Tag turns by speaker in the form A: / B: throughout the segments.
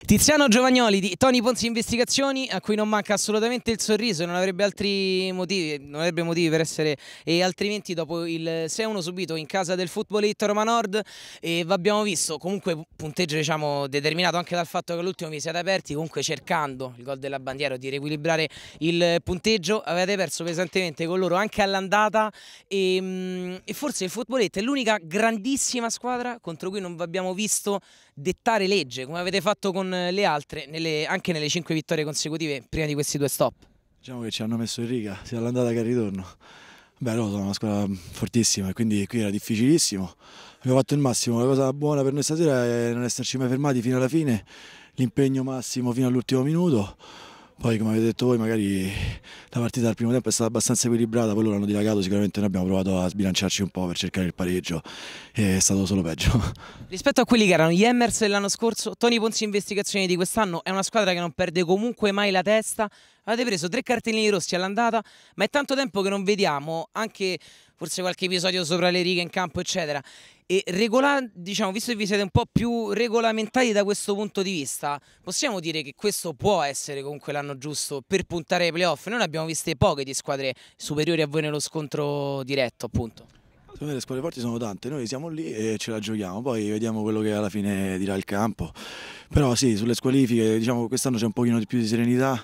A: Tiziano Giovagnoli di Tony Ponzi Investigazioni, a cui non manca assolutamente il sorriso, non avrebbe altri motivi, non avrebbe motivi per essere altrimenti dopo il 6-1 subito in casa del Footballito Roma Nord. E abbiamo visto comunque punteggio, diciamo, determinato anche dal fatto che all'ultimo vi siete aperti, comunque cercando il gol della bandiera di riequilibrare il punteggio. Avete perso pesantemente con loro anche all'andata e forse il Footballito è l'unica grandissima squadra contro cui non vi abbiamo visto dettare legge come avete fatto con le altre, anche nelle 5 vittorie consecutive prima di questi due stop.
B: Diciamo che ci hanno messo in riga sia all'andata che al ritorno. Beh, loro sono una squadra fortissima e quindi qui era difficilissimo. Abbiamo fatto il massimo. La cosa buona per noi stasera è non esserci mai fermati fino alla fine, l'impegno massimo fino all'ultimo minuto. Poi, come avete detto voi, magari la partita del primo tempo è stata abbastanza equilibrata, poi loro hanno dilagato, sicuramente noi abbiamo provato a sbilanciarci un po' per cercare il pareggio e è stato solo peggio.
A: Rispetto a quelli che erano gli Hammers dell'anno scorso, Tony Ponzi Investigazioni di quest'anno è una squadra che non perde comunque mai la testa. Avete preso 3 cartellini rossi all'andata, ma è tanto tempo che non vediamo anche forse qualche episodio sopra le righe in campo, eccetera. E diciamo, visto che vi siete un po' più regolamentati da questo punto di vista, possiamo dire che questo può essere comunque l'anno giusto per puntare ai playoff. Noi ne abbiamo viste poche di squadre superiori a voi nello scontro diretto, appunto.
B: Secondo me le squadre forti sono tante, noi siamo lì e ce la giochiamo, poi vediamo quello che alla fine dirà il campo. Però sì, sulle squalifiche, diciamo che quest'anno c'è un pochino di più di serenità,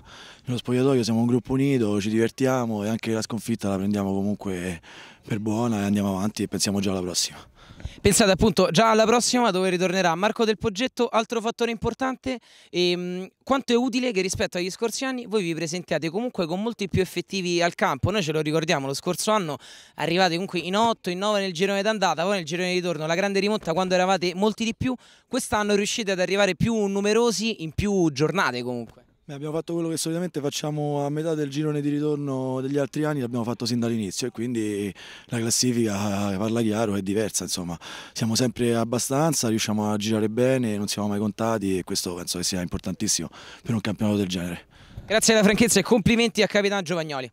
B: nello spogliatoio siamo un gruppo unito, ci divertiamo e anche la sconfitta la prendiamo comunque per buona e andiamo avanti e pensiamo già alla prossima.
A: Pensate appunto già alla prossima, dove ritornerà Marco Del Poggetto. Altro fattore importante, quanto è utile che rispetto agli scorsi anni voi vi presentiate comunque con molti più effettivi al campo. Noi ce lo ricordiamo, lo scorso anno arrivate comunque in 8, in 9 nel girone d'andata, poi nel girone di ritorno la grande rimonta quando eravate molti di più. Quest'anno riuscite ad arrivare più numerosi in più giornate comunque.
B: Abbiamo fatto quello che solitamente facciamo a metà del girone di ritorno degli altri anni, l'abbiamo fatto sin dall'inizio e quindi la classifica, parla chiaro, è diversa, insomma. Siamo sempre abbastanza, riusciamo a girare bene, non siamo mai contati e questo penso che sia importantissimo per un campionato del genere.
A: Grazie della franchezza e complimenti a Capitano Giovagnoli.